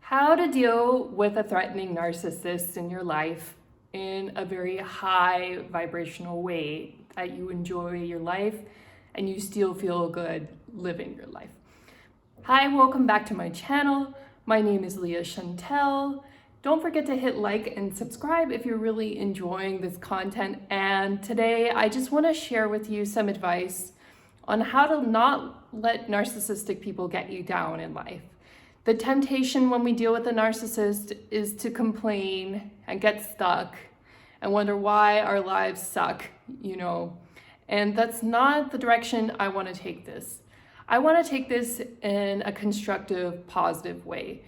How to deal with a threatening narcissist in your life in a very high vibrational way that you enjoy your life and you still feel good living your life. Hi, welcome back to my channel. My name is Leah Chantel. Don't forget to hit like and subscribe if you're really enjoying this content. And today I just want to share with you some advice on how to not let narcissistic people get you down in life. The temptation when we deal with a narcissist is to complain and get stuck and wonder why our lives suck, and that's not the direction I want to take this. I want to take this in a constructive, positive way.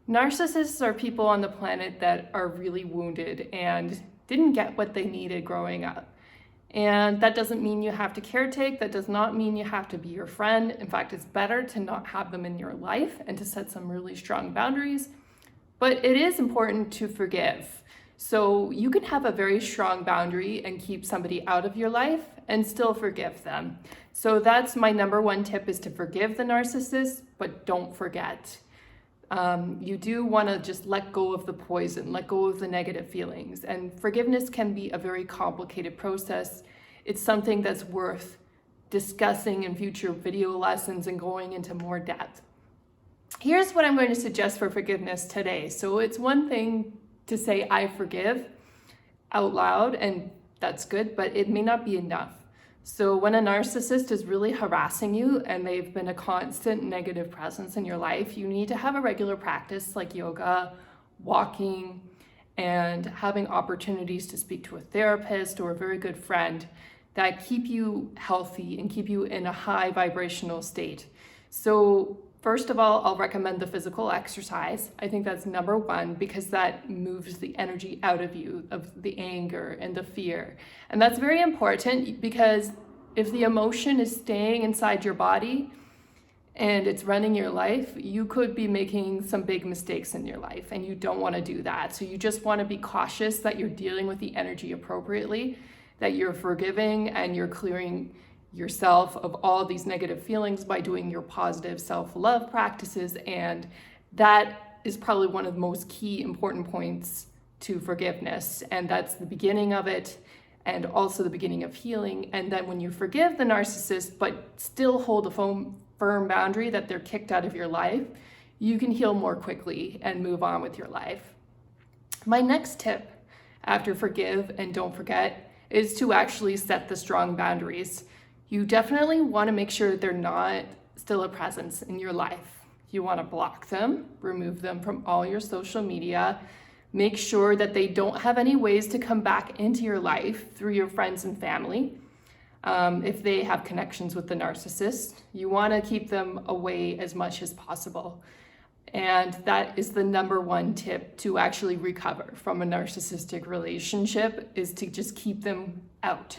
Narcissists are people on the planet that are really wounded and didn't get what they needed growing up. And that doesn't mean you have to caretake. That does not mean you have to be your friend. In fact, it's better to not have them in your life and to set some really strong boundaries. But it is important to forgive. So you can have a very strong boundary and keep somebody out of your life and still forgive them. So that's my number one tip, is to forgive the narcissist, but don't forget. You do want to just let go of the poison, let go of the negative feelings. And forgiveness can be a very complicated process. It's something that's worth discussing in future video lessons and going into more depth. Here's what I'm going to suggest for forgiveness today. So it's one thing to say I forgive out loud, and that's good, but it may not be enough. So when a narcissist is really harassing you and they've been a constant negative presence in your life, you need to have a regular practice like yoga, walking, and having opportunities to speak to a therapist or a very good friend that keep you healthy and keep you in a high vibrational state. So first of all, I'll recommend the physical exercise. I think that's number one, because that moves the energy out of you, of the anger and the fear. And that's very important, because if the emotion is staying inside your body and it's running your life, you could be making some big mistakes in your life, and you don't want to do that. So you just want to be cautious that you're dealing with the energy appropriately, that you're forgiving and you're clearing yourself of all these negative feelings by doing your positive self-love practices. And that is probably one of the most key important points to forgiveness. And that's the beginning of it, and also the beginning of healing. And then when you forgive the narcissist, but still hold a firm boundary that they're kicked out of your life, you can heal more quickly and move on with your life. My next tip after forgive and don't forget is to actually set the strong boundaries. You definitely want to make sure that they're not still a presence in your life. You want to block them, remove them from all your social media. Make sure that they don't have any ways to come back into your life through your friends and family. If they have connections with the narcissist, you want to keep them away as much as possible. And that is the number one tip to actually recover from a narcissistic relationship, is to just keep them out.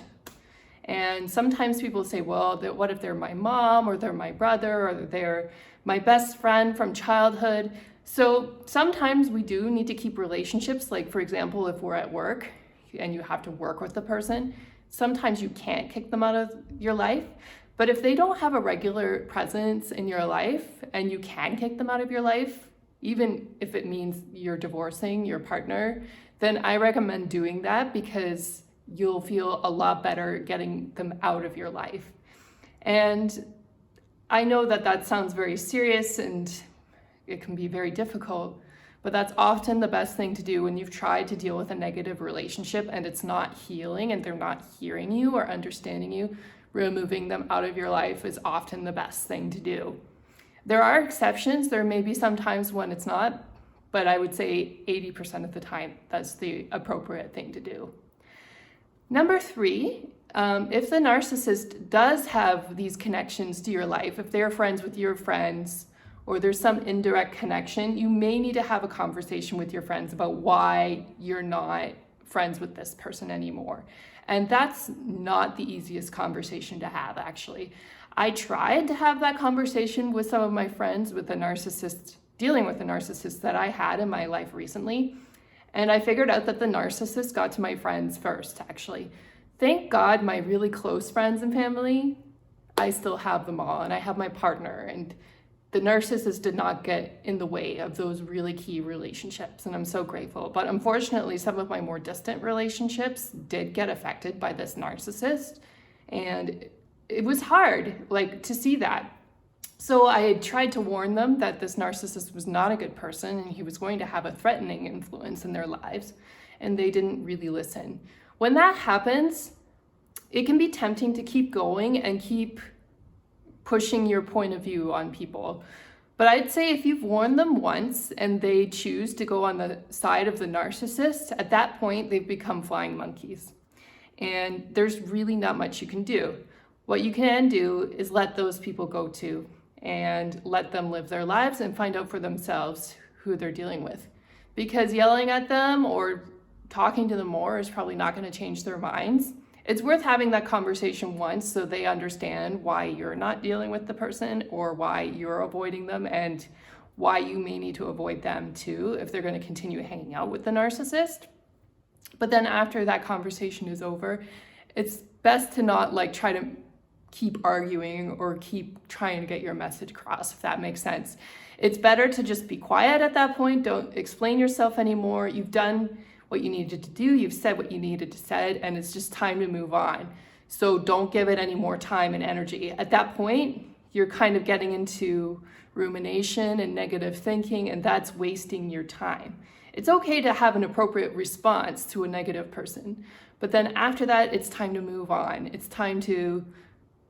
And sometimes people say, well, what if they're my mom, or they're my brother, or they're my best friend from childhood? So sometimes we do need to keep relationships. Like, for example, if we're at work and you have to work with the person, sometimes you can't kick them out of your life. But if they don't have a regular presence in your life and you can kick them out of your life, even if it means you're divorcing your partner, then I recommend doing that, because you'll feel a lot better getting them out of your life. And I know that that sounds very serious and it can be very difficult, but that's often the best thing to do when you've tried to deal with a negative relationship and it's not healing and they're not hearing you or understanding you. Removing them out of your life is often the best thing to do. There are exceptions. There may be some times when it's not, but I would say 80% of the time that's the appropriate thing to do. Number three, if the narcissist does have these connections to your life, if they're friends with your friends, or there's some indirect connection, you may need to have a conversation with your friends about why you're not friends with this person anymore. And that's not the easiest conversation to have, actually. I tried to have that conversation with some of my friends with the narcissist, dealing with the narcissist that I had in my life recently. And I figured out that the narcissist got to my friends first, actually. Thank God my really close friends and family, I still have them all, and I have my partner, and the narcissist did not get in the way of those really key relationships, and I'm so grateful. But unfortunately, some of my more distant relationships did get affected by this narcissist, and it was hard, like, to see that. So I had tried to warn them that this narcissist was not a good person and he was going to have a threatening influence in their lives, and they didn't really listen. When that happens, it can be tempting to keep going and keep pushing your point of view on people. But I'd say if you've warned them once and they choose to go on the side of the narcissist, at that point they've become flying monkeys. And there's really not much you can do. What you can do is let those people go too, and let them live their lives and find out for themselves who they're dealing with. Because yelling at them or talking to them more is probably not going to change their minds. It's worth having that conversation once so they understand why you're not dealing with the person or why you're avoiding them, and why you may need to avoid them too if they're going to continue hanging out with the narcissist. But then after that conversation is over, it's best to not like try to keep arguing or keep trying to get your message across, if that makes sense. It's better to just be quiet at that point. Don't explain yourself anymore. You've done what you needed to do. You've said what you needed to say, and it's just time to move on. So don't give it any more time and energy. At that point, you're kind of getting into rumination and negative thinking, and that's wasting your time. It's okay to have an appropriate response to a negative person, but then after that, it's time to move on. It's time to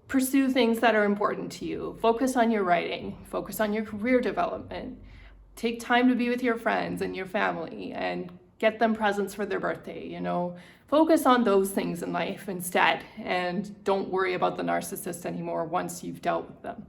pursue things that are important to you. Focus on your writing, focus on your career development. Take time to be with your friends and your family and get them presents for their birthday, Focus on those things in life instead, and don't worry about the narcissist anymore once you've dealt with them.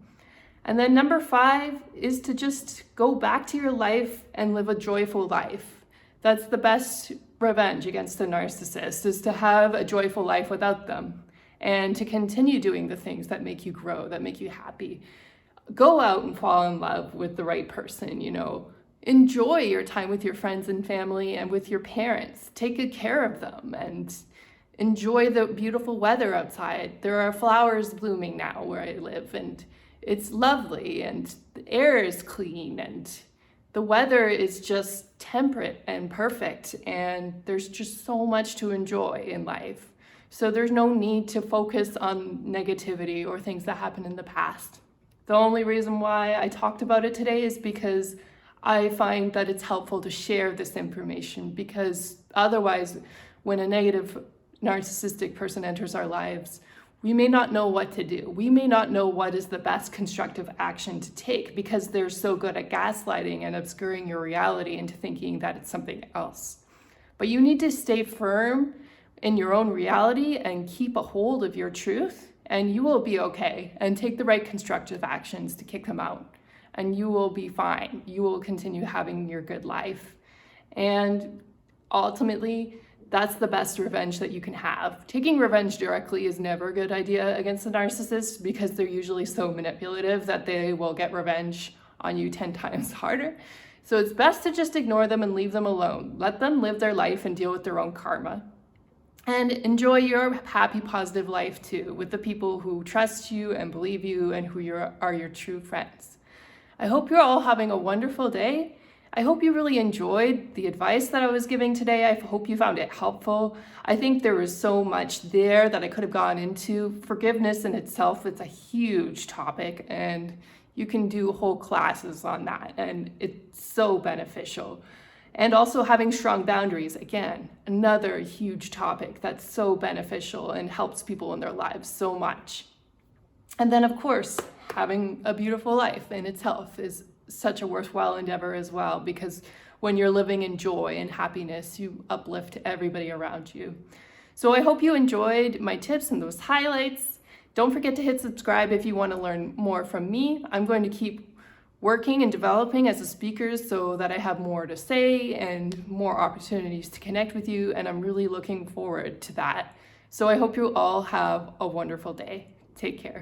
And then number 5 is to just go back to your life and live a joyful life. That's the best revenge against the narcissist, is to have a joyful life without them and to continue doing the things that make you grow, that make you happy. Go out and fall in love with the right person, Enjoy your time with your friends and family and with your parents. Take good care of them and enjoy the beautiful weather outside. There are flowers blooming now where I live, and it's lovely, and the air is clean, and the weather is just temperate and perfect, and there's just so much to enjoy in life. So there's no need to focus on negativity or things that happened in the past. The only reason why I talked about it today is because I find that it's helpful to share this information, because otherwise, when a negative narcissistic person enters our lives, we may not know what to do. We may not know what is the best constructive action to take, because they're so good at gaslighting and obscuring your reality into thinking that it's something else. But you need to stay firm in your own reality and keep a hold of your truth, and you will be okay, and take the right constructive actions to kick them out. And you will be fine. You will continue having your good life. And ultimately, that's the best revenge that you can have. Taking revenge directly is never a good idea against a narcissist, because they're usually so manipulative that they will get revenge on you 10 times harder. So it's best to just ignore them and leave them alone. Let them live their life and deal with their own karma. And enjoy your happy, positive life too, with the people who trust you and believe you and who are your true friends. I hope you're all having a wonderful day. I hope you really enjoyed the advice that I was giving today. I hope you found it helpful. I think there was so much there that I could have gone into. Forgiveness in itself, it's a huge topic, and you can do whole classes on that, and it's so beneficial. And also having strong boundaries, again, another huge topic that's so beneficial and helps people in their lives so much. And then, of course, having a beautiful life in itself is such a worthwhile endeavor as well, because when you're living in joy and happiness, you uplift everybody around you. So I hope you enjoyed my tips and those highlights. Don't forget to hit subscribe if you want to learn more from me. I'm going to keep working and developing as a speaker so that I have more to say and more opportunities to connect with you, and I'm really looking forward to that. So I hope you all have a wonderful day. Take care.